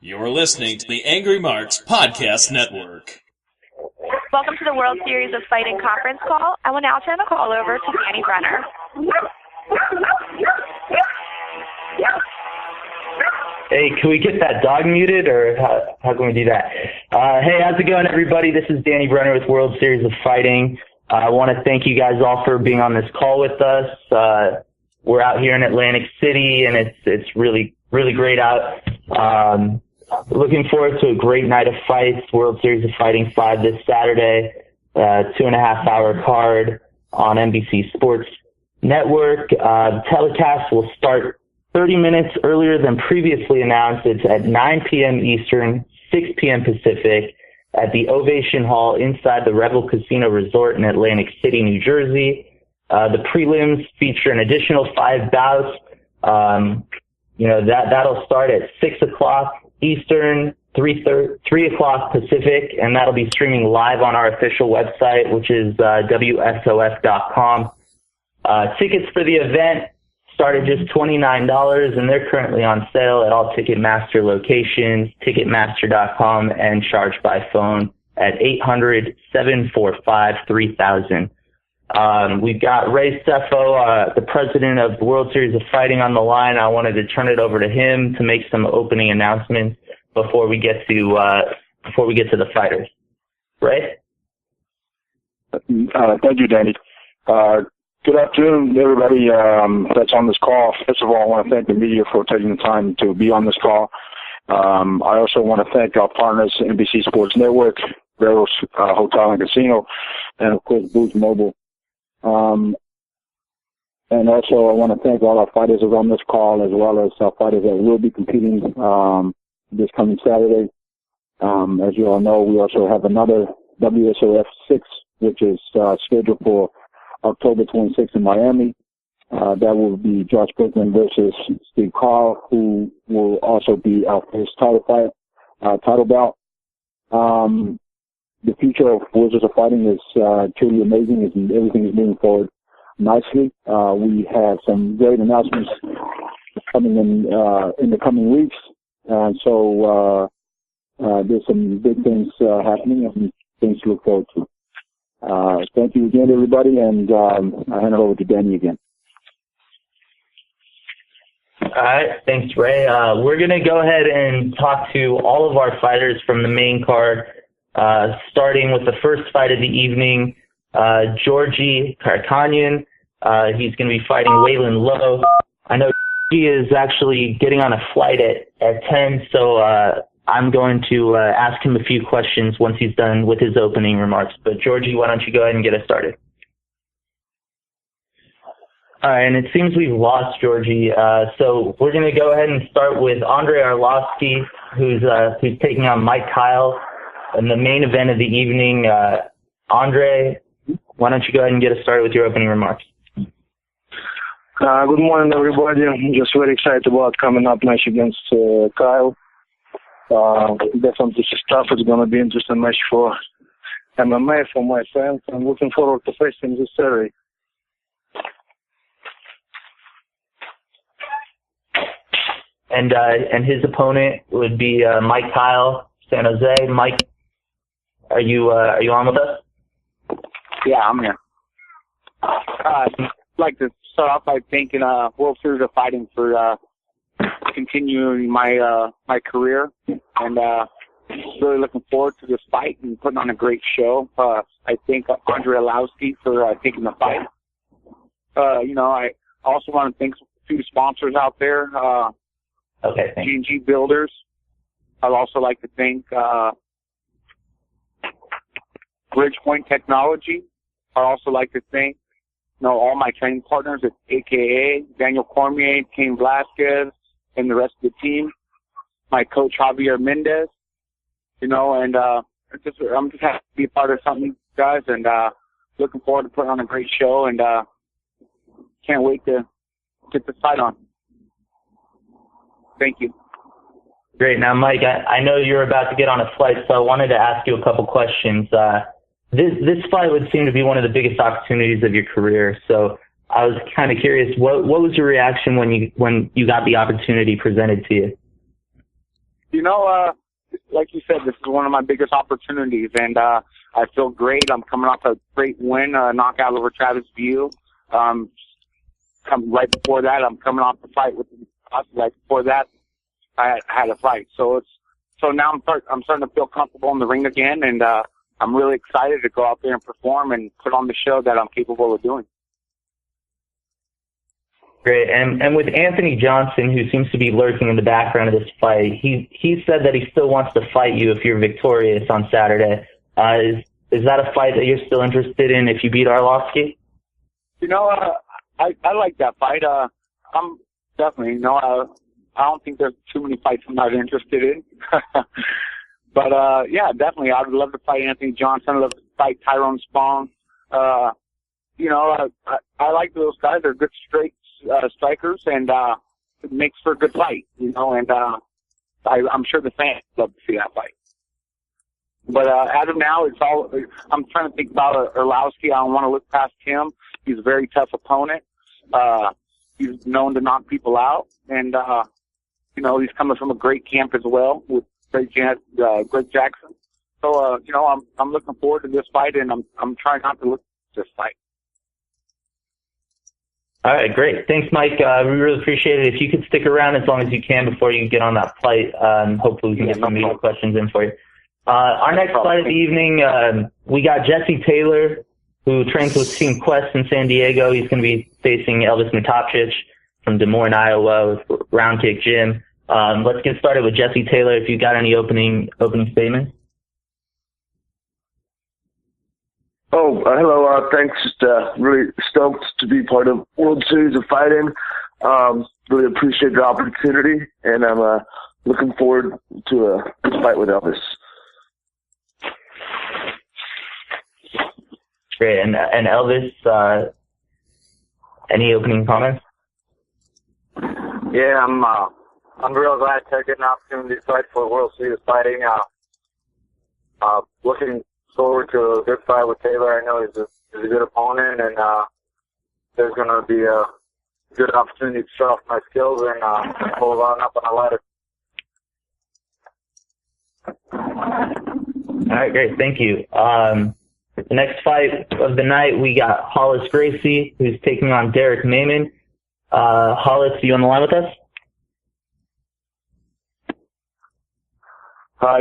You're listening to the Angry Marks Podcast Network. Welcome to the World Series of Fighting conference call. I will now turn the call over to Danny Brenner. Hey, can we get that dog muted, or how can we do that? Hey, how's it going, everybody? This is Danny Brenner with World Series of Fighting. I want to thank you guys all for being on this call with us. We're out here in Atlantic City, and it's really great out. Looking forward to a great night of fights. World Series of Fighting 5 this Saturday, 2.5-hour card on NBC Sports Network. The telecast will start 30 minutes earlier than previously announced. It's at 9 p.m. Eastern, 6 p.m. Pacific at the Ovation Hall inside the Revel Casino Resort in Atlantic City, New Jersey. The prelims feature an additional 5 bouts. That'll start at 6 o'clock Eastern, 3 o'clock Pacific, and that'll be streaming live on our official website, which is WSOF.com. Tickets for the event start at just $29, and they're currently on sale at all Ticketmaster locations, Ticketmaster.com, and charged by phone at 800-745-3000. We've got Ray Sefo, the president of the World Series of Fighting, on the line. I wanted to turn it over to him to make some opening announcements before we get to the fighters. Ray? Thank you, Danny. Good afternoon, everybody that's on this call. First of all, I want to thank the media for taking the time to be on this call. I also want to thank our partners, NBC Sports Network, Veros Hotel and Casino, and of course, Boost Mobile. And also, I want to thank all our fighters that are on this call, as well as our fighters that will be competing this coming Saturday. As you all know, we also have another WSOF 6, which is scheduled for October 26th in Miami. That will be Josh Brickman versus Steve Carl, who will also be our first title bout. The future of Wizards of Fighting is truly amazing. Everything is moving forward nicely. We have some great announcements coming in the coming weeks. So there's some big things happening and things to look forward to. Thank you again, everybody, and I hand it over to Danny again. All right, thanks, Ray. We're going to go ahead and talk to all of our fighters from the main card, starting with the first fight of the evening, Georgie Karkanyan. He's going to be fighting Waylon Lowe. I know he is actually getting on a flight at 10, so I'm going to ask him a few questions once he's done with his opening remarks. But, Georgie, why don't you go ahead and get us started? All right, and it seems we've lost Georgie. So we're going to go ahead and start with Andre Arlovski, who's taking on Mike Kyle in the main event of the evening. Andre, why don't you go ahead and get us started with your opening remarks? Good morning, everybody. I'm just very excited about coming up match against Kyle. Definitely tough. It's going to be an interesting match for MMA, for my fans. I'm looking forward to facing this Saturday. And his opponent would be Mike Kyle, San Jose. Mike, are you on with us? Yeah, I'm here. I'd like to start off by thanking World Series of Fighting for continuing my career, and really looking forward to this fight and putting on a great show. I thank Andre Arlovski for taking the fight. I also want to thank a few sponsors out there. Okay, thanks. G&G Builders. I'd also like to thank Bridgepoint Technology. I'd also like to thank all my training partners at AKA Daniel Cormier, Cain Velasquez, and the rest of the team. My coach Javier Mendez, and I'm just happy to be a part of something, guys, and looking forward to putting on a great show, and can't wait to get the fight on. Thank you. Great. Now, Mike, I know you're about to get on a flight, so I wanted to ask you a couple questions. This fight would seem to be one of the biggest opportunities of your career, so I was kind of curious, what was your reaction when you got the opportunity presented to you? Like you said, this is one of my biggest opportunities, and I feel great. I'm coming off a great win, knockout over Travis View. Right before that, I'm coming off the fight with the boss. Right before that, I had a fight. So now I'm starting to feel comfortable in the ring again, and I'm really excited to go out there and perform and put on the show that I'm capable of doing. Great. And with Anthony Johnson, who seems to be lurking in the background of this fight, he said that he still wants to fight you if you're victorious on Saturday. Is that a fight that you're still interested in if you beat Arlovski? I like that fight. I'm definitely, I don't think there's too many fights I'm not interested in. But, yeah, definitely. I would love to fight Anthony Johnson. I'd love to fight Tyrone Spong. I like those guys. They're good straight strikers, and it makes for a good fight, and I'm sure the fans love to see that fight. But as of now, I'm trying to think about Arlovski. I don't want to look past him. He's a very tough opponent. He's known to knock people out, and he's coming from a great camp as well with Greg Jackson. So I'm looking forward to this fight, and I'm trying not to look at this fight. All right, great. Thanks, Mike. We really appreciate it. If you could stick around as long as you can before you get on that flight, hopefully we can get some media questions in for you. Our next fight of the evening, we got Jesse Taylor, who trains with Team Quest in San Diego. He's going to be facing Elvis Matopchich from Des Moines, Iowa, with Round Kick Gym. Let's get started with Jesse Taylor. If you got any opening statements. Hello. Thanks. Just really stoked to be part of World Series of Fighting. Really appreciate the opportunity, and I'm looking forward to a fight with Elvis. Great. And Elvis, any opening comments? Yeah, I'm real glad to get an opportunity to fight for World Series of Fighting. Looking forward to a good fight with Taylor. I know he's a good opponent, and there's going to be a good opportunity to show off my skills and hold on up on a ladder. All right, great. Thank you. The next fight of the night, we got Hollis Gracie, who's taking on Derek Maiman. Hollis, are you on the line with us? Hi,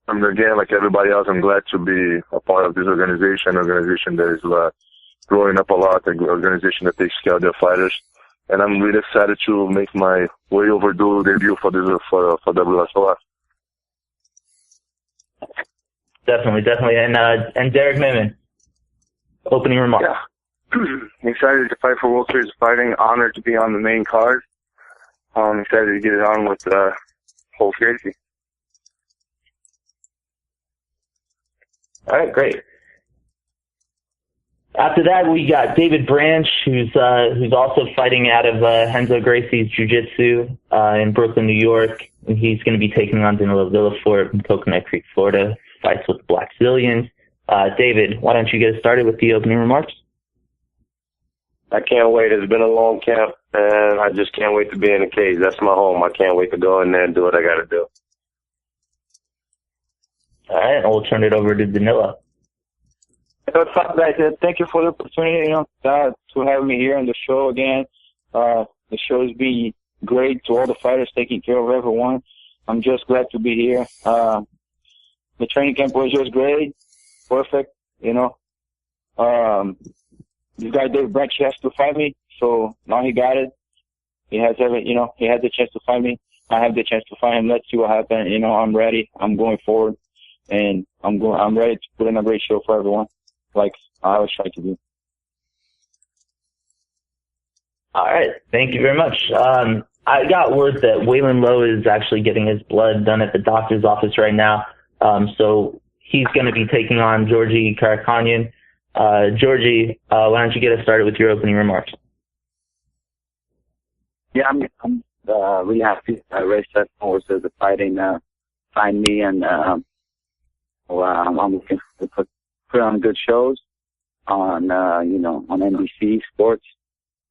again, like everybody else, I'm glad to be a part of this organization that is growing up a lot, an organization that takes care of their fighters. And I'm really excited to make my way overdue debut for WSOF. Definitely. And Derek Maiman, opening remarks. Yeah. Excited to fight for World Series of Fighting. Honored to be on the main card. I'm excited to get it on with Hollis Gracie. All right, great. After that, we got David Branch, who's also fighting out of Renzo Gracie's Jiu-Jitsu in Brooklyn, New York. And he's going to be taking on Danilo Villafort from Coconut Creek, Florida. Fights with the Black Zillions. David, why don't you get us started with the opening remarks? I can't wait. It's been a long camp, and I just can't wait to be in the cage. That's my home. I can't wait to go in there and do what I got to do. All right, and we'll turn it over to Danilo. What's up, guys? Thank you for the opportunity, to have me here on the show again. The show has been great to all the fighters, taking care of everyone. I'm just glad to be here. The training camp was just great, perfect. This guy Dave Branch has to fight me, so now he got it. He has he had the chance to fight me. I have the chance to fight him. Let's see what happens. I'm ready. I'm going forward, and I'm ready to put in a great show for everyone, like I always try to do. All right, thank you very much. I got word that Waylon Lowe is actually getting his blood done at the doctor's office right now. So he's going to be taking on Georgie Karakanyan. Georgie, why don't you get us started with your opening remarks? Yeah, I'm really happy. Ray Sefo was the fighting signed me, and I'm looking to put on good shows on on NBC Sports,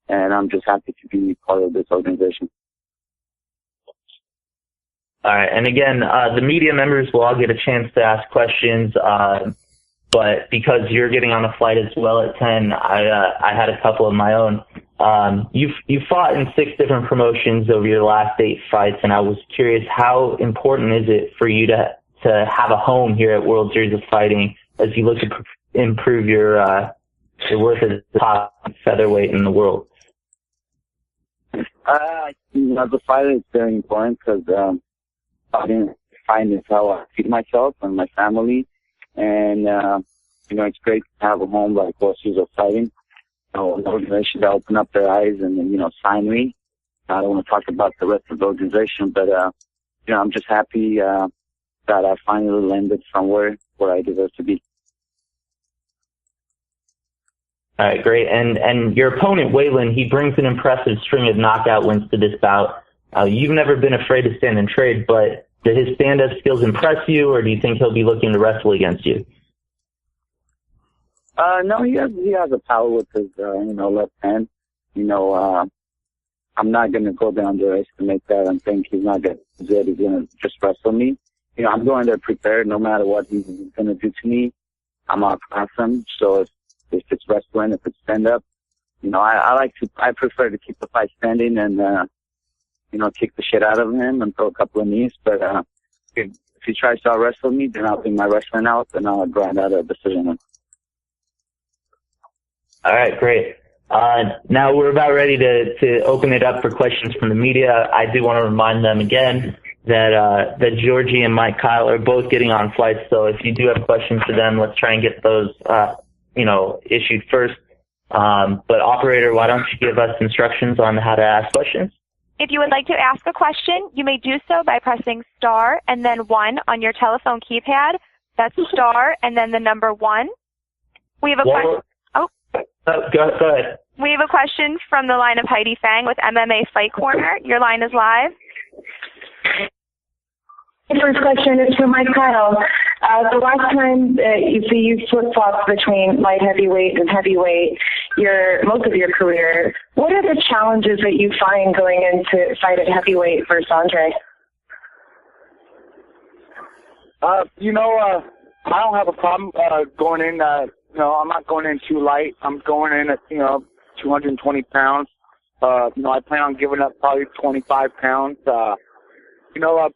and I'm just happy to be part of this organization. All right, and again, the media members will all get a chance to ask questions, but because you're getting on a flight as well at 10, I had a couple of my own. You fought in 6 different promotions over your last 8 fights, and I was curious, how important is it for you to have a home here at World Series of Fighting as you look to improve your worth as the top featherweight in the world? As a fighter, it's very important because fighting is how I feed myself and my family. And, it's great to have a home like World Series of Fighting. An organization that opened up their eyes and, signed me. I don't want to talk about the rest of the organization, but, I'm just happy that I finally landed somewhere where I deserve to be. All right, great. And your opponent, Waylon, he brings an impressive string of knockout wins to this bout. You've never been afraid to stand and trade, but do his stand-up skills impress you, or do you think he'll be looking to wrestle against you? No, he has a power with his, left hand. I'm not going to go down there to estimate that and think he's not going to just wrestle me. I'm going there prepared no matter what he's going to do to me. I'm out past him. So if it's wrestling, if it's stand-up, I prefer to keep the fight standing and, kick the shit out of him and throw a couple of knees. But if he tries to out-wrestle me, then I'll bring my wrestling out and I'll grind out a decision win. All right, great. Now we're about ready to open it up for questions from the media. I do want to remind them again that Georgie and Mike Kyle are both getting on flights. So if you do have questions for them, let's try and get those, issued first. But operator, why don't you give us instructions on how to ask questions? If you would like to ask a question, you may do so by pressing star and then 1 on your telephone keypad. That's star and then the number 1. We have a question. Go ahead. We have a question from the line of Heidi Fang with MMA Fight Corner. Your line is live. The first question is for Mike Kyle. The last time you flip-flopped between light heavyweight and heavyweight most of your career, what are the challenges that you find going into fight at heavyweight versus Andre? I don't have a problem going in. I'm not going in too light. I'm going in at 220 pounds. I plan on giving up probably 25 pounds.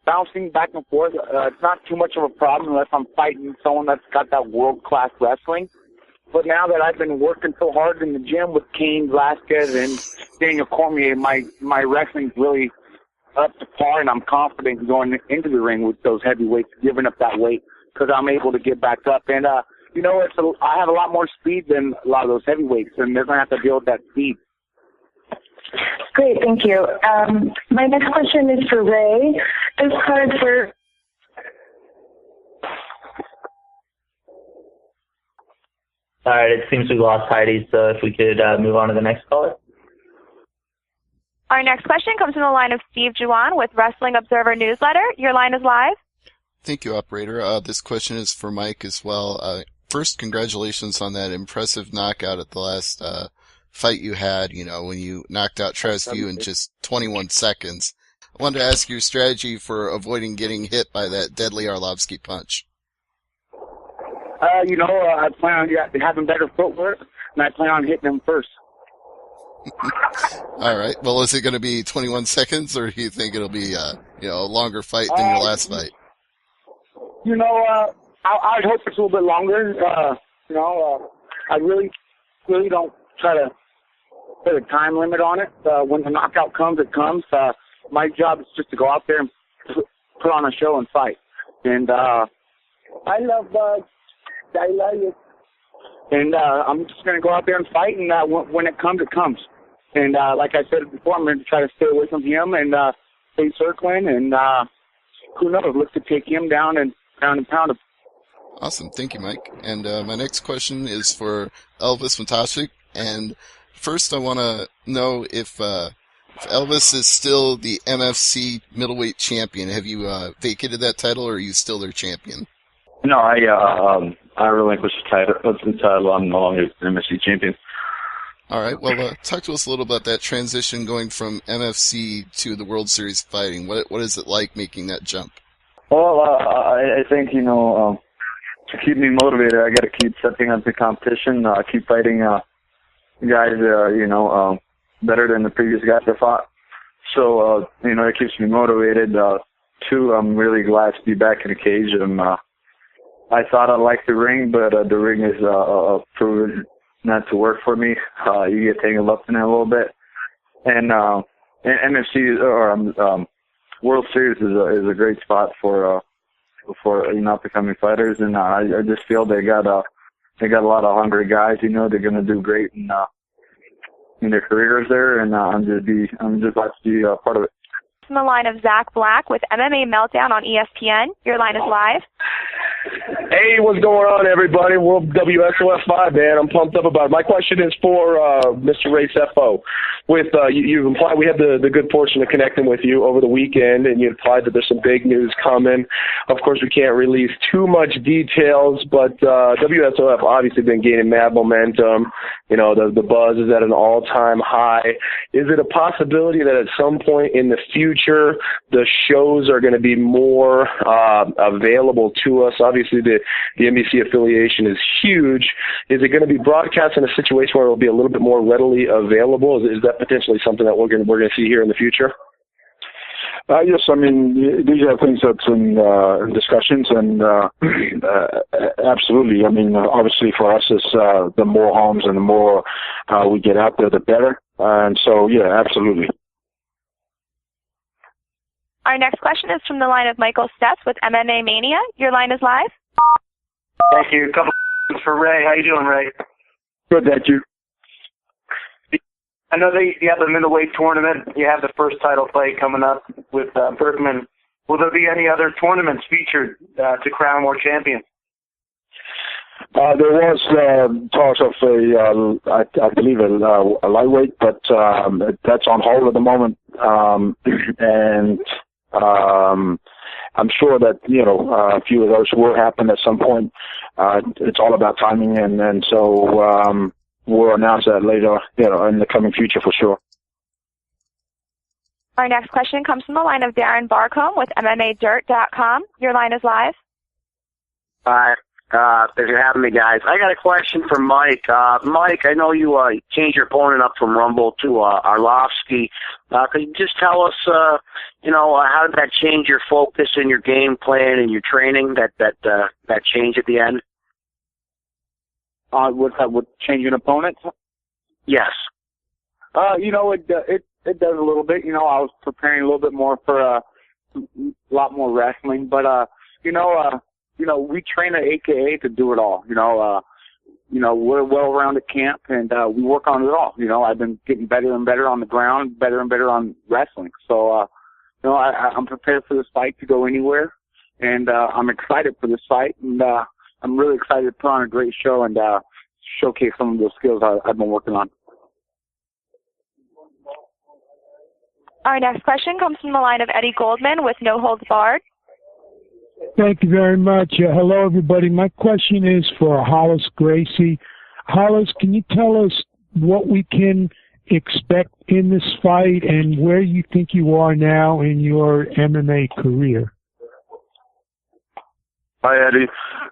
Bouncing back and forth, it's not too much of a problem unless I'm fighting someone that's got that world-class wrestling. But now that I've been working so hard in the gym with Cain Velasquez and Daniel Cormier, my wrestling's really up to par, and I'm confident going into the ring with those heavyweights, giving up that weight, because I'm able to get back up. And, I have a lot more speed than a lot of those heavyweights, and they're going to have to deal with that speed. Great, thank you. My next question is for Ray. This card for... All right, it seems we lost Heidi, so if we could move on to the next caller. Our next question comes from the line of Steve Juwan with Wrestling Observer Newsletter. Your line is live. Thank you, operator. This question is for Mike as well. First, congratulations on that impressive knockout at the last fight you had, when you knocked out Trasview in just 21 seconds. I wanted to ask your strategy for avoiding getting hit by that deadly Arlovski punch. I plan on having better footwork, and I plan on hitting him first. All right. Well, is it going to be 21 seconds, or do you think it'll be, a longer fight than your last fight? I'd hope it's a little bit longer. I really don't try to put a time limit on it. When the knockout comes, it comes. My job is just to go out there and put on a show and fight. And I love it. And I'm just going to go out there and fight, and when it comes, it comes. And like I said before, I'm going to try to stay away from him and stay circling, and who knows, look to take him down and pound him. Awesome. Thank you, Mike. And my next question is for Elvis Fantastic. And first, I want to know if Elvis is still the MFC middleweight champion. Have you vacated that title, or are you still their champion? No, I relinquished the title. I'm no longer the MFC champion. All right. Well, talk to us a little about that transition going from MFC to the World Series fighting. What is it like making that jump? Well, I think, to keep me motivated, I got to keep stepping up the competition, keep fighting guys, better than the previous guys I fought. So, it keeps me motivated. Two, I'm really glad to be back in the cage. I thought I liked the ring, but the ring is proven not to work for me. You get tangled up in it a little bit. And NFC or World Series is a great spot for up-and-coming fighters, and I just feel they got a lot of hungry guys. They're going to do great in their careers there, and I'm just glad to be a part of it. From the line of Zach Black with MMA Meltdown on ESPN. Your line is live. Hey, what's going on, everybody? World WSOF 5, man. I'm pumped up about it. My question is for Mr. Ray Sefo. With you implied we had the good fortune of connecting with you over the weekend, and you implied that there's some big news coming. Of course, we can't release too much details, but WSOF obviously been gaining mad momentum. The buzz is at an all-time high. Is it a possibility that at some point in the future the shows are going to be more available to us? Obviously, the NBC affiliation is huge. Is it going to be broadcast in a situation where it will be a little bit more readily available? Is that potentially something that we're going to see here in the future? Yes, I mean, these are things that's in discussions, and absolutely. I mean, obviously for us, it's the more homes and the more we get out there, the better. And so, yeah, absolutely. Our next question is from the line of Michael Stetz with MMA Mania. Your line is live. Thank you. A couple questions for Ray. How you doing, Ray? Good, thank you. I know that you have the middleweight tournament. You have the first title fight coming up with Berkman. Will there be any other tournaments featured to crown more champions? There was talks of I believe a lightweight, but that's on hold at the moment. And I'm sure that a few of those will happen at some point. It's all about timing, and so we'll announce that later, in the coming future for sure. Our next question comes from the line of Darren Barcombe with MMAdirt.com. Your line is live. Hi. Thanks for having me, guys. I got a question for Mike. Mike, I know you changed your opponent up from Rumble to Arlovski. Could you just tell us, how did that change your focus and your game plan and your training? That change at the end. With changing opponents? Yes. It does a little bit. I was preparing a little bit more for a lot more wrestling, but we train at AKA to do it all. We're a well-rounded camp, and we work on it all. I've been getting better and better on the ground, better and better on wrestling. So, I'm prepared for this fight to go anywhere, and I'm excited for this fight, and I'm really excited to put on a great show and showcase some of those skills I've been working on. Our next question comes from the line of Eddie Goldman with No Holds Barred. Thank you very much. Hello, everybody. My question is for Hollis Gracie. Hollis, can you tell us what we can expect in this fight and where you think you are now in your MMA career? Hi, Eddie.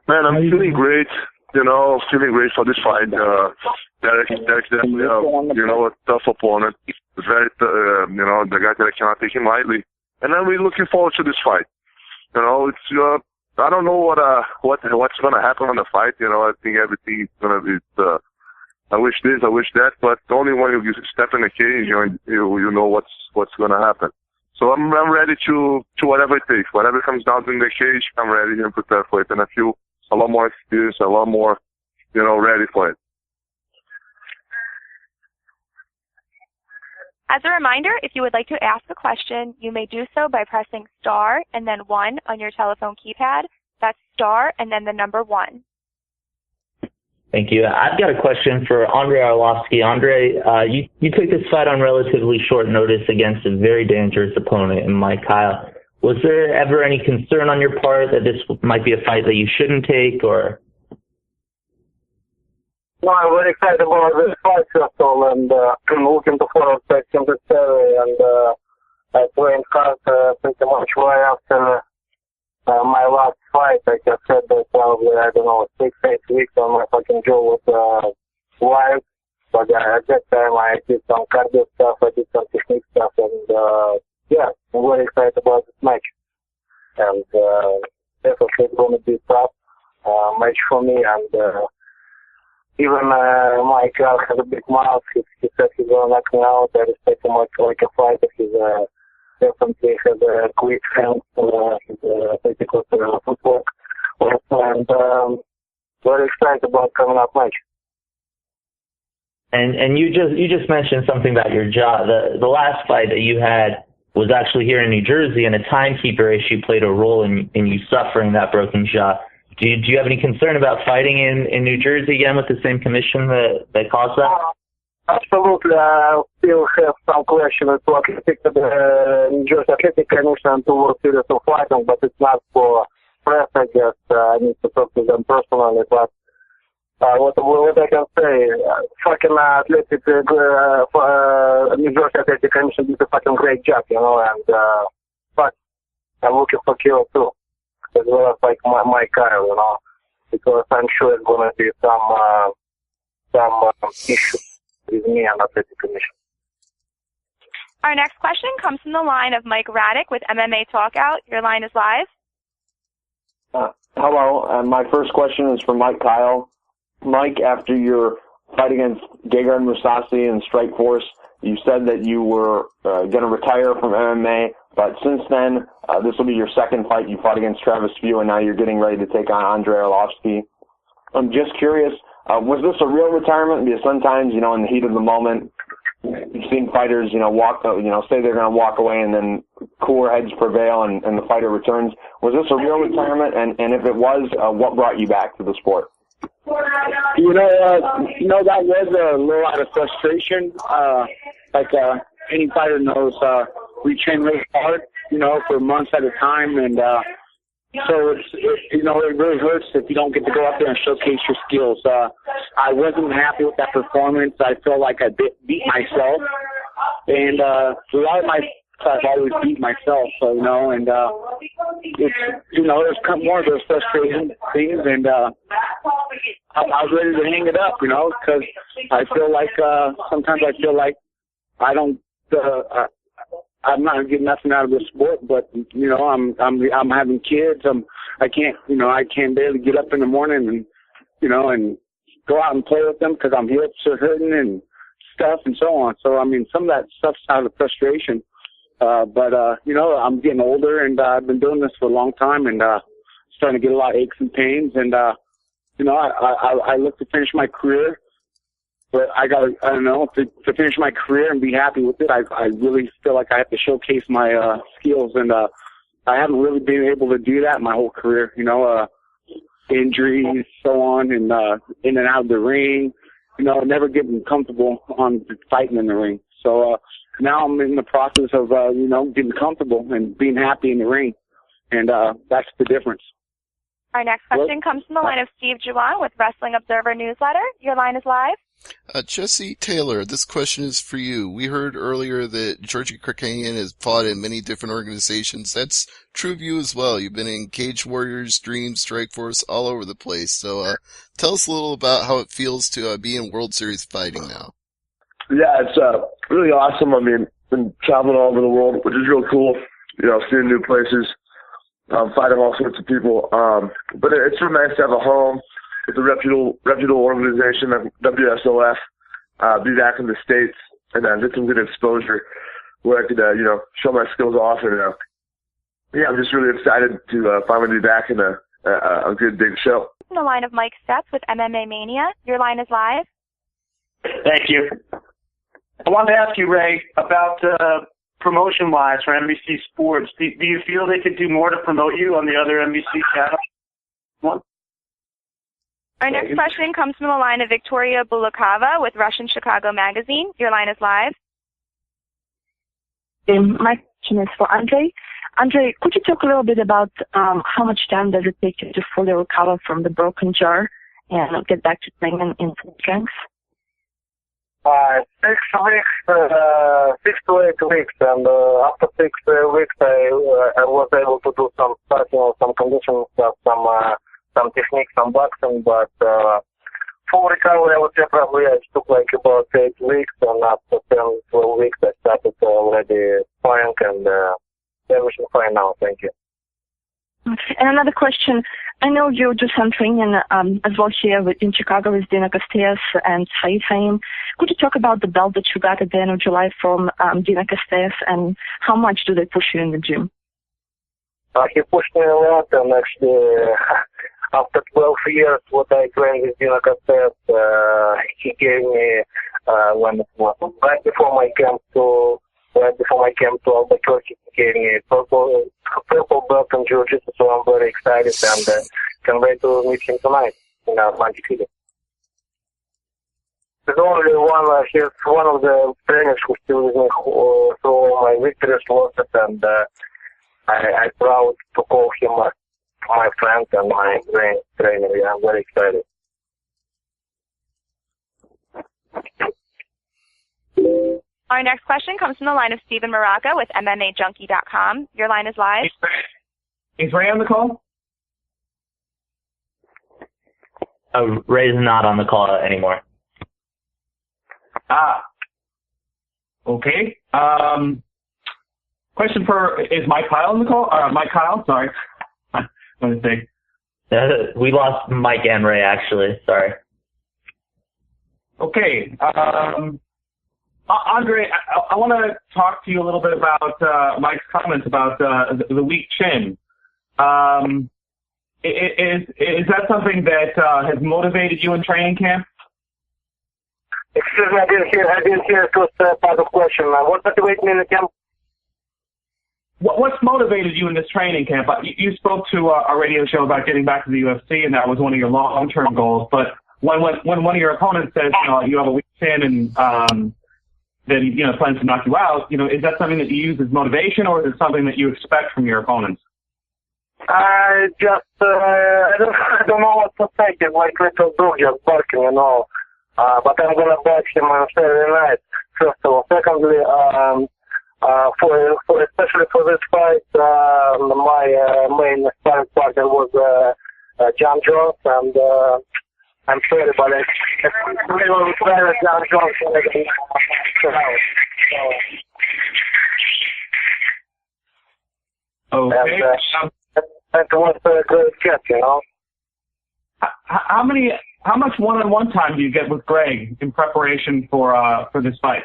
Man, I'm feeling great. Feeling great for this fight. Derek's definitely, a tough opponent. Very, the guy that I cannot take him lightly. And I'm really looking forward to this fight. It's I don't know what's going to happen on the fight. I think everything's going to be. I wish this, I wish that, but only when you step in the cage, you know what's going to happen. So I'm ready to whatever it takes, whatever comes down in the cage. I'm ready and prepared for it, and I feel a lot more experience, a lot more, ready for it. As a reminder, if you would like to ask a question, you may do so by pressing star and then 1 on your telephone keypad. That's star and then the number 1. Thank you. I've got a question for Andre Arlovski. Andre, you took this fight on relatively short notice against a very dangerous opponent in Mike Kyle. Was there ever any concern on your part that this might be a fight that you shouldn't take, or? No, I'm very excited about this fight, first of all, and looking forward to the Saturday. And I trained hard pretty much right after my last fight. I just said that probably, 6-8 weeks on my fucking jaw was wired. But at that time, I did some cardio stuff, I did some technique stuff, and yeah, I'm very excited about this match. And definitely going to be a tough match for me. And even Mike has a big mouth. He said he's going to knock me out. I respect him like a fighter. He's definitely has a quick hands. He's pretty good footwork. And very excited about coming up match. And you just mentioned something about your jaw. The last fight that you had was actually here in New Jersey, and a timekeeper issue played a role in you suffering that broken jaw. Do you have any concern about fighting in New Jersey again with the same commission that caused that? Absolutely. I still have some questions to the New Jersey Athletic Commission to World Series of Fighting, but it's not for press, I guess. I need to talk to them personally. But what I can say, fucking Athletic, New Jersey Athletic Commission did a fucking great job, and but I'm looking for kill too. As well as like my Kyle, because I'm sure it's gonna be some issue with me and Athletic Commission. Our next question comes from the line of Mike Raddick with MMA Talkout. Your line is live. Hello, my first question is for Mike Kyle. Mike, after your fight against Gegard Mousasi in Strikeforce, you said that you were going to retire from MMA, but since then, this will be your second fight. You fought against Travis Few, and now you're getting ready to take on Andre Arlovski. I'm just curious, was this a real retirement? Because sometimes, in the heat of the moment, you've seen fighters, say they're going to walk away, and then cooler heads prevail, and the fighter returns. Was this a real retirement? And if it was, what brought you back to the sport? That was a little out of frustration. Any fighter knows, we train really hard, for months at a time, and so it really hurts if you don't get to go out there and showcase your skills. I wasn't happy with that performance. I felt like I beat myself, and throughout my I've always beat myself, and it's, there's come more of those frustrating things, and I was ready to hang it up, because I feel like, sometimes I feel like I don't, I'm not getting nothing out of this sport, but, I'm having kids, I can't barely get up in the morning and, and go out and play with them because I'm hips are hurting and stuff and so on. So, some of that stuff's out of frustration. But I'm getting older, and I've been doing this for a long time, and starting to get a lot of aches and pains. And I look to finish my career, but to finish my career and be happy with it, I really feel like I have to showcase my skills, and I haven't really been able to do that my whole career. Injuries, so on, and in and out of the ring. Never getting comfortable on fighting in the ring. So. Now I'm in the process of, getting comfortable and being happy in the ring. And that's the difference. Our next question comes from the line of Steve Juwan with Wrestling Observer Newsletter. Your line is live. Jesse Taylor, this question is for you. We heard earlier that Georgie Kirkanian has fought in many different organizations. That's true of you as well. You've been in Cage Warriors, Dream, Strikeforce, all over the place. So tell us a little about how it feels to be in World Series fighting now. Yeah, it's really awesome. Been traveling all over the world, which is real cool. Seeing new places, fighting all sorts of people. But it's really nice to have a home with a reputable organization, WSOF, be back in the States, and get some good exposure where I could, show my skills off. And I'm just really excited to finally be back in a good big show. The line of Mike Stutz with MMA Mania. Your line is live. Thank you. I wanted to ask you, Ray, about promotion-wise for NBC Sports. Do you feel they could do more to promote you on the other NBC channels? Our next question comes from the line of Victoria Bulakova with Russian Chicago Magazine. Your line is live. My question is for Andre. Andre, could you talk a little bit about how much time does it take you to fully recover from the broken jaw? and get back to training in full strength? 6 weeks, 6 to 8 weeks, and after 6 weeks, I was able to do some starting, some conditioning stuff, some techniques, some boxing, but full recovery, I would say probably it took like about 8 weeks, and after 10, 12 weeks, I started already sparring, and everything fine now. Thank you. Okay. And another question. I know you do some training as well here in Chicago with Dina Castells and Said Haim. Could you talk about the belt that you got at the end of July from Dina Castells, and how much do they push you in the gym? He pushed me a lot, and actually, after 12 years, what I trained with Dina Castells, he gave me, when it was right before my camp to Albuquerque, he gave me purple belt in Jiu-Jitsu, so I'm very excited and can't wait to meet him tonight in Atlantic City. There's only one, he's one of the trainers who's still with me through my victories, losses, and I'm proud to call him my friend and my trainer. Yeah, I'm very excited. Our next question comes from the line of Steven Maraca with MMAJunkie.com. Your line is live. Is Ray on the call? Ray's not on the call anymore. Okay. Question is Mike Kyle on the call? Mike Kyle, sorry. Let me see. We lost Mike and Ray, actually. Sorry. Okay. Andre, I want to talk to you a little bit about Mike's comments about the weak chin. Is that something that has motivated you in training camp? Excuse me, I didn't hear the first part of the question. What motivated me in the camp? What's motivated you in this training camp? You spoke to a radio show about getting back to the UFC, and that was one of your long-term goals. But when one of your opponents says, you have a weak chin and then plans to knock you out, is that something that you use as motivation, or is it something that you expect from your opponents? I don't know what to say. It's like little dog just barking, but I'm gonna back him on Saturday night. First of all, secondly, especially for this fight, my main sparring partner was John Jones, and I'm sorry, but it's really better John Jones. Okay. And it was a great catch, How much one-on-one time do you get with Greg in preparation for this fight?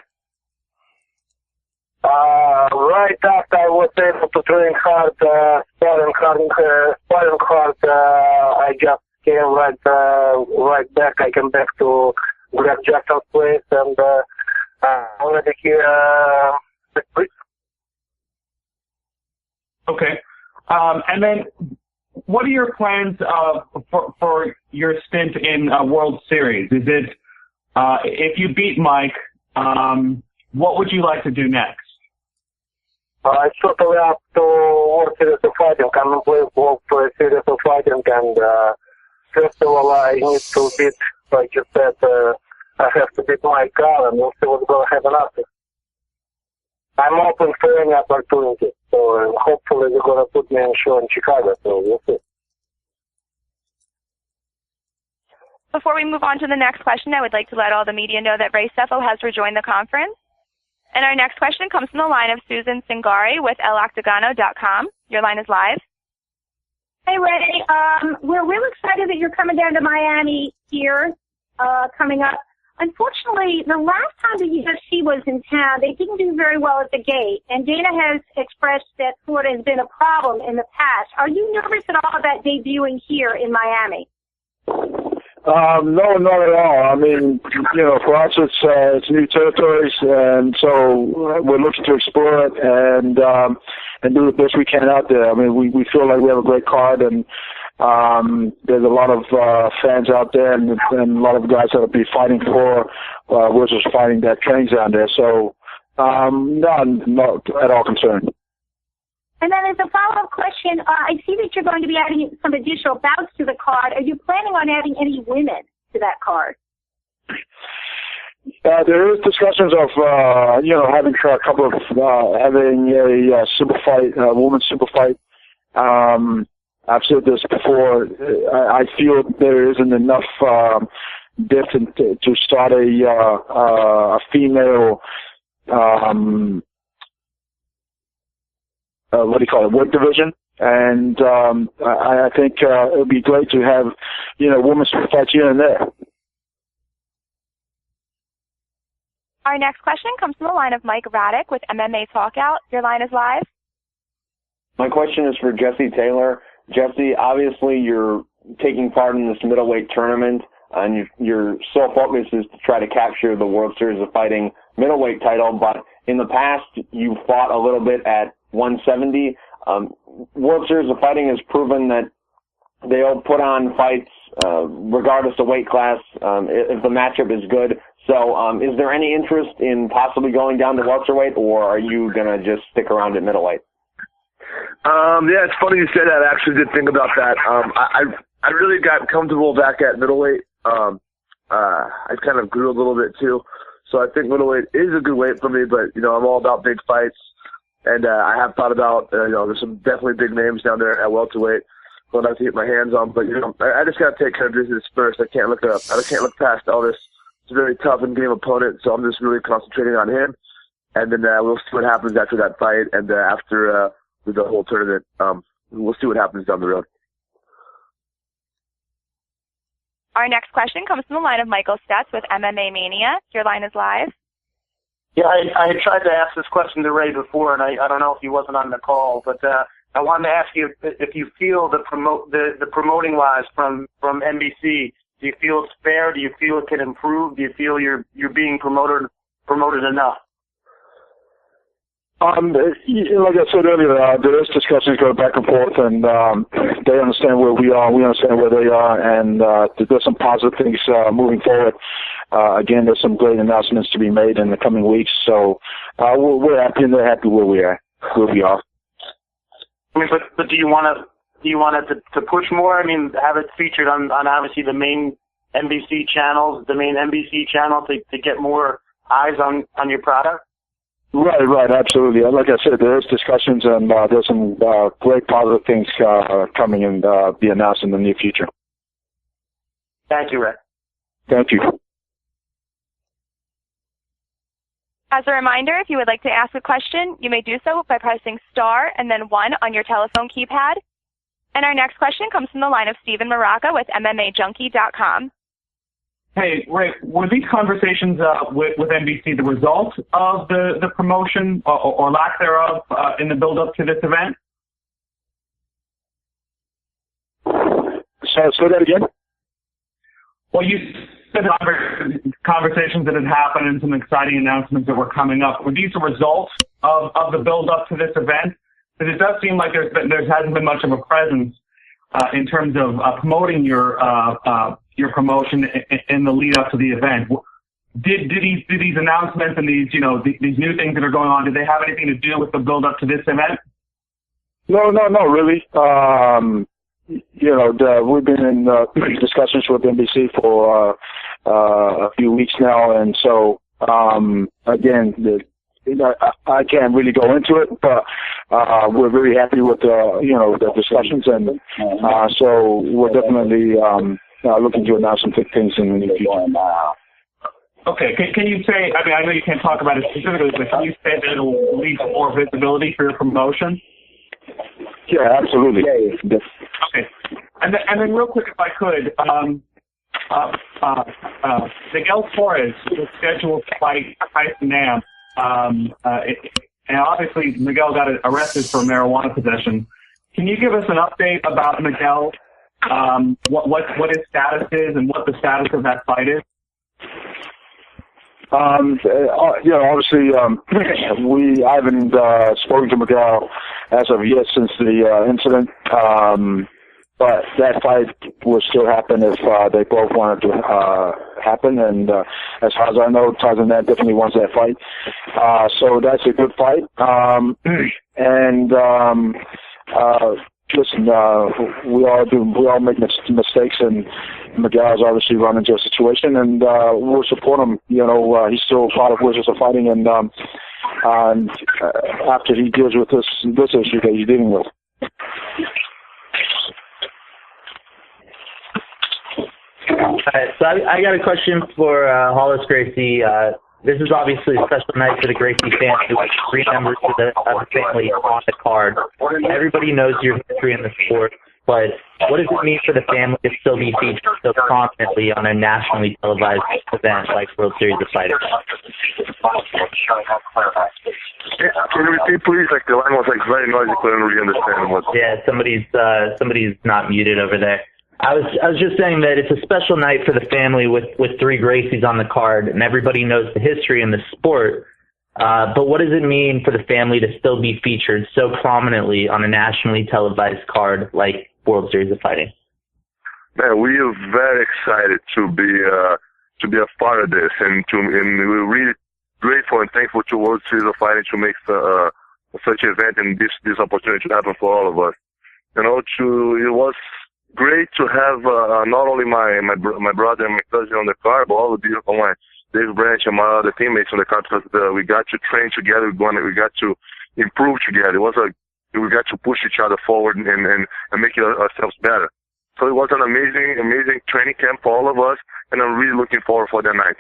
Right after I was able to train hard, sparring hard, I just came right back. I came back to Greg Jackson's place, and already here 6 weeks. Okay. And then, what are your plans for your stint in World Series? Is it if you beat Mike, what would you like to do next? I totally up to World Series of Fighting. I'm in place for a Series of Fighting, and first of all, I need to beat, like you said, I have to beat Mike Kyle, and we'll see what's going to happen after. I'm open for any opportunity, so hopefully they're going to put me in show in Chicago, so we'll see. Before we move on to the next question, I would like to let all the media know that Ray Sefo has rejoined the conference. And our next question comes from the line of Susan Singari with eloctagono.com. Your line is live. Hey, Ray. We're really excited that you're coming down to Miami here, coming up. Unfortunately, the last time the UFC was in town, they didn't do very well at the gate, and Dana has expressed that Florida has been a problem in the past. Are you nervous at all about debuting here in Miami? No, not at all. I mean, for us, it's new territories, and so we're looking to explore it and do the best we can out there. I mean, we feel like we have a great card, and there's a lot of fans out there, and a lot of guys that'll be fighting for versus fighting that trains down there. So, not at all concerned. And then as a follow-up question, I see that you're going to be adding some additional bouts to the card. Are you planning on adding any women to that card? There is discussions of, having a couple of, having a super fight, a women's super fight. I've said this before. I feel there isn't enough depth to start a female, weight division. And I think it would be great to have, women's super fights here and there. Our next question comes from the line of Mike Raddick with MMA Talkout. Your line is live. My question is for Jesse Taylor. Jesse, obviously you're taking part in this middleweight tournament, and your sole focus is to try to capture the World Series of Fighting middleweight title, but in the past you fought a little bit at 170. World Series of Fighting has proven that they'll put on fights regardless of weight class if the matchup is good. So is there any interest in possibly going down to welterweight, or are you going to just stick around at middleweight? Yeah, it's funny you say that. I actually did think about that. I really got comfortable back at middleweight. I kind of grew a little bit too. So I think middleweight is a good weight for me, but, I'm all about big fights. And I have thought about, there's some definitely big names down there at welterweight I'd like to get my hands on. But, I just got to take care of business first. I can't look past all this. It's a very tough and game opponent, so I'm just really concentrating on him. And then we'll see what happens after that fight and after the whole tournament. We'll see what happens down the road. Our next question comes from the line of Michael Stutz with MMA Mania. Your line is live. Yeah, I had tried to ask this question to Ray before, and I don't know if he wasn't on the call, but I wanted to ask you if you feel the promoting wise from NBC, do you feel it's fair? Do you feel it can improve? Do you feel you're being promoted enough? Like I said earlier, there is discussions going back and forth, and they understand where we are, we understand where they are, and there's some positive things moving forward. Again, there's some great announcements to be made in the coming weeks, so we're happy, and they're happy where we are. I mean, but do you want it to push more? I mean, have it featured on obviously the main NBC channels, to get more eyes on your product? Right, absolutely. Like I said, there is discussions, and there's some great positive things coming and be announced in the near future. Thank you, Ray. Thank you. As a reminder, if you would like to ask a question, you may do so by pressing star and then 1 on your telephone keypad. And our next question comes from the line of Steven Maraca with MMAJunkie.com. Hey, Ray, were these conversations with NBC the result of the promotion or lack thereof in the build-up to this event? Say that again? Well, you said conversations that had happened and some exciting announcements that were coming up. Were these a result of the build-up to this event? Because it does seem like there hasn't been much of a presence in terms of promoting your promotion in the lead up to the event. Did these announcements and these new things that are going on, did they have anything to do with the build up to this event? No, really. We've been in discussions with NBC for a few weeks now, and so again, I can't really go into it, but we're very happy with the discussions, and so we're definitely looking to announce some big things in the near future. Okay, can you say, I mean, I know you can't talk about it specifically, but can you say that it will lead to more visibility for your promotion? Yeah, absolutely. Okay. And then real quick, if I could, Miguel Torres was scheduled to fight Tyson Nam. And obviously Miguel got arrested for marijuana possession. Can you give us an update about Miguel, what his status is and what the status of that fight is? Obviously, I haven't spoken to Miguel as of yet since the incident. But that fight would still happen if they both wanted to happen. And as far as I know, Tarzan definitely wants that fight. So that's a good fight. Listen, we all make mistakes, and Miguel's obviously run into a situation, and we'll support him. You know, he's still part of Wizards of Fighting, and after he deals with this issue that he's dealing with. All right, so I got a question for Hollis Gracie. This is obviously a special night for the Gracie family with 3 members of the family on the card. Everybody knows your history in the sport, but what does it mean for the family to still be featured so prominently on a nationally televised event like World Series of Fighting? Can you repeat, please? Like, the line was like very noisy. Couldn't really understand what. Yeah, somebody's not muted over there. I was just saying that it's a special night for the family with 3 Gracies on the card, and everybody knows the history in the sport. But what does it mean for the family to still be featured so prominently on a nationally televised card like World Series of Fighting? Man, we are very excited to be a part of this, and we're really grateful and thankful to World Series of Fighting to make such an event and this opportunity to happen for all of us. You know, it was great to have not only my brother and my cousin on the car, but all the beautiful my Dave Branch and my other teammates on the car, because we got to train together, we got to improve together. We got to push each other forward and make ourselves better. So it was an amazing training camp for all of us, and I'm really looking forward for that night.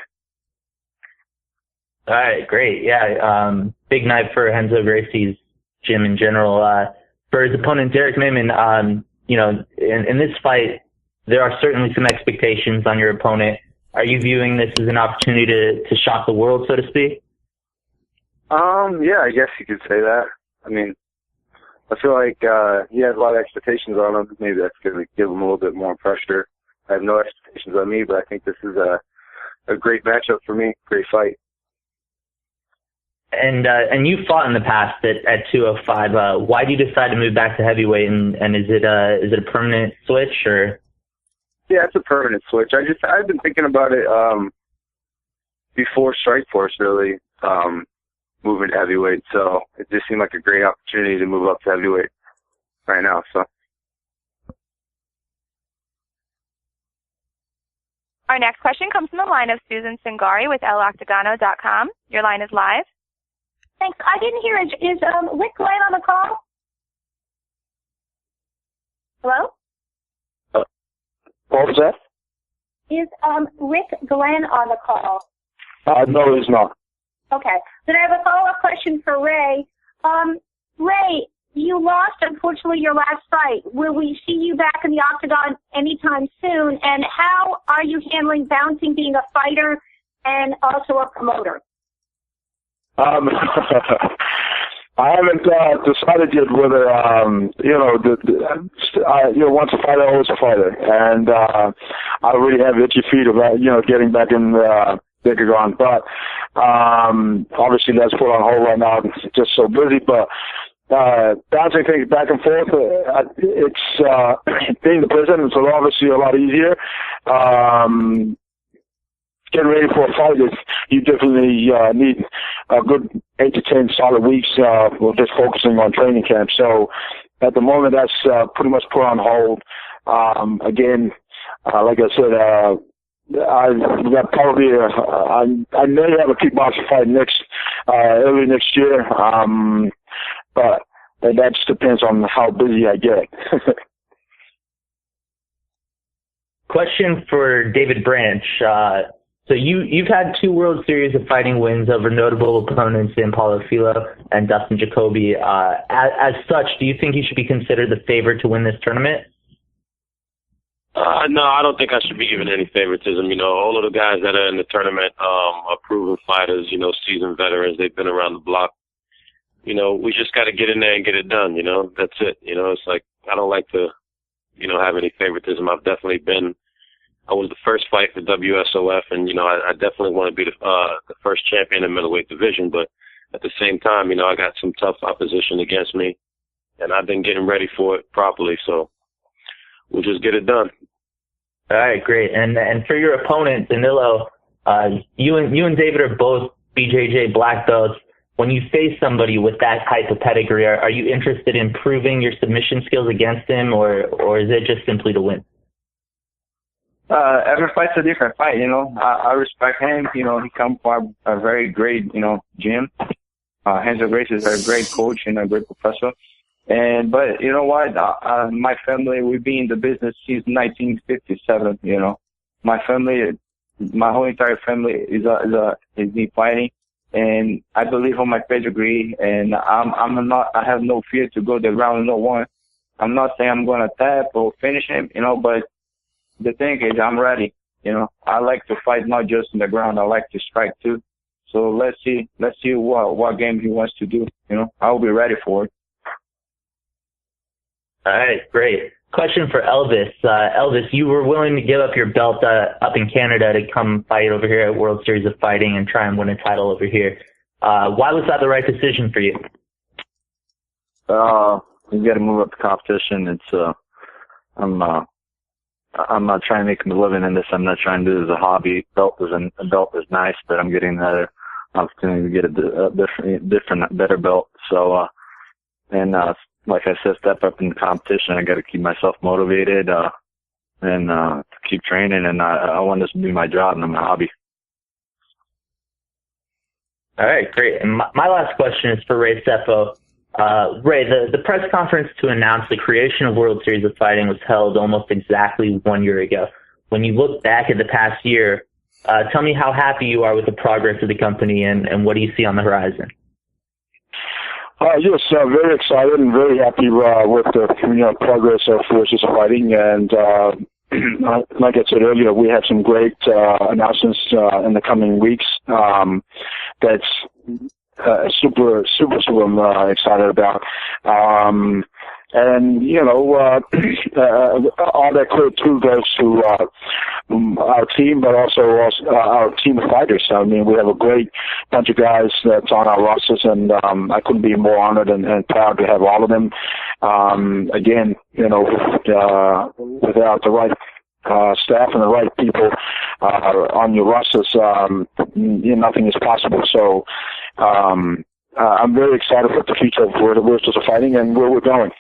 All right, great. Yeah, big night for Renzo Gracie's gym in general. For his opponent, Derek Maiman, you know, in this fight, there are certainly some expectations on your opponent. Are you viewing this as an opportunity to shock the world, so to speak? Yeah, I guess you could say that. I mean, I feel like he has a lot of expectations on him. Maybe that's going to give him a little bit more pressure. I have no expectations on me, but I think this is a great matchup for me, great fight. And you fought in the past at 205. Why do you decide to move back to heavyweight? And is it a permanent switch or? Yeah, it's a permanent switch. I've been thinking about it before Strikeforce really moving to heavyweight. So it just seemed like a great opportunity to move up to heavyweight right now. So. Our next question comes from the line of Susan Singari with ElOctagono.com. Your line is live. Thanks. I didn't hear it. Is Rick Glenn on the call? Hello? What was that? Is Rick Glenn on the call? No, he's not. Okay. Then I have a follow-up question for Ray. Ray, you lost, unfortunately, your last fight. Will we see you back in the octagon anytime soon? And how are you handling balancing being a fighter and also a promoter? I haven't decided yet whether once a fighter, always a fighter, and I really have itchy feet about getting back in the octagon. But obviously that's put on hold right now. It's just so busy. But bouncing things back and forth, it's being the president. It's obviously a lot easier. Getting ready for a fight, you definitely need a good 8 to 10 solid weeks of just focusing on training camp. So at the moment, that's pretty much put on hold. Again, like I said, I may have a kickboxing fight early next year, but that just depends on how busy I get. Question for David Branch. So you've had 2 World Series of Fighting wins over notable opponents in Paulo Filho and Dustin Jacoby. As such, do you think you should be considered the favorite to win this tournament? No, I don't think I should be given any favoritism. All of the guys that are in the tournament are proven fighters, seasoned veterans. They've been around the block. We just got to get in there and get it done. That's it. It's like I don't like to, have any favoritism. I've definitely been. I was the first fight for WSOF, and I definitely want to be the first champion in middleweight division. But at the same time, I got some tough opposition against me, and I've been getting ready for it properly. So we'll just get it done. All right, great. And for your opponent, Danilo, you and David are both BJJ black belts. When you face somebody with that type of pedigree, are you interested in proving your submission skills against him, or is it just simply to win? Every fight's a different fight, you know. I respect him. You know, he comes from a very great, you know, gym. Renzo Gracie is a great coach and a great professor. But you know what? My family, we've been in the business since 1957. You know, my family, my whole entire family is in fighting, and I believe on my pedigree. And I have no fear to go the round no one. I'm not saying I'm gonna tap or finish him, you know, but the thing is, I'm ready. You know, I like to fight not just in the ground. I like to strike too. So let's see what game he wants to do. You know, I'll be ready for it. All right, great. Question for Elvis. Elvis, you were willing to give up your belt up in Canada to come fight over here at World Series of Fighting and try and win a title over here. Why was that the right decision for you? You got to move up the competition. It's I'm not trying to make a living in this. I'm not trying to do it as a hobby. A belt is nice, but I'm getting another opportunity to get a different, better belt. So, like I said, step up in the competition. I got to keep myself motivated, and to keep training. And I want this to be my job and my hobby. All right, great. And my last question is for Ray Sefo. Ray, the press conference to announce the creation of World Series of Fighting was held almost exactly 1 year ago. When you look back at the past year, tell me how happy you are with the progress of the company and what do you see on the horizon? Yes, very excited and very happy with the progress of Forces of Fighting. And like I said earlier, we have some great announcements in the coming weeks. That's super excited about. And, you know, all that credit too goes to our team, but also our team of fighters. I mean, we have a great bunch of guys that's on our rosters, and I couldn't be more honored and proud to have all of them. Again, you know, without the right staff and the right people on your rosters, nothing is possible. So I'm very excited for the future of the World Series of Fighting and where we're going.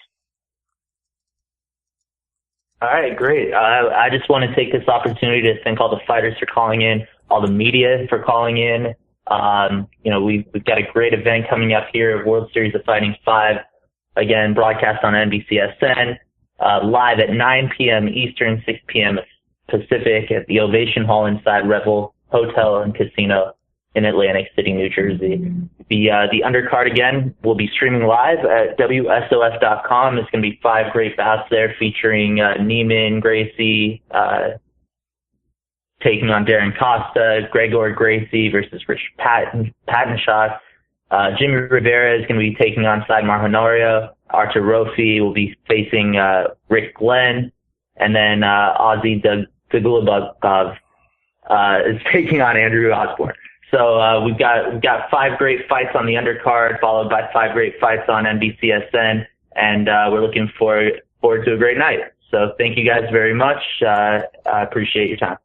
All right, great. I just want to take this opportunity to thank all the fighters for calling in, all the media for calling in. You know, we've got a great event coming up here, World Series of Fighting 5, again, broadcast on NBCSN, live at 9 p.m. Eastern, 6 p.m. Pacific at the Ovation Hall inside Revel Hotel and Casino in Atlantic City, New Jersey. The undercard again will be streaming live at WSOF.com. There's going to be 5 great bouts there featuring Neiman, Gracie, taking on Darren Costa, Gregor Gracie versus Rich Pattenshaw. Jimmy Rivera is going to be taking on Saidmar Honorio. Artur Rofi will be facing Rick Glenn. And then Ozzy Dagulabov is taking on Andrew Osborne. So we've got 5 great fights on the undercard, followed by 5 great fights on NBCSN, and we're looking forward to a great night. So thank you guys very much. I appreciate your time.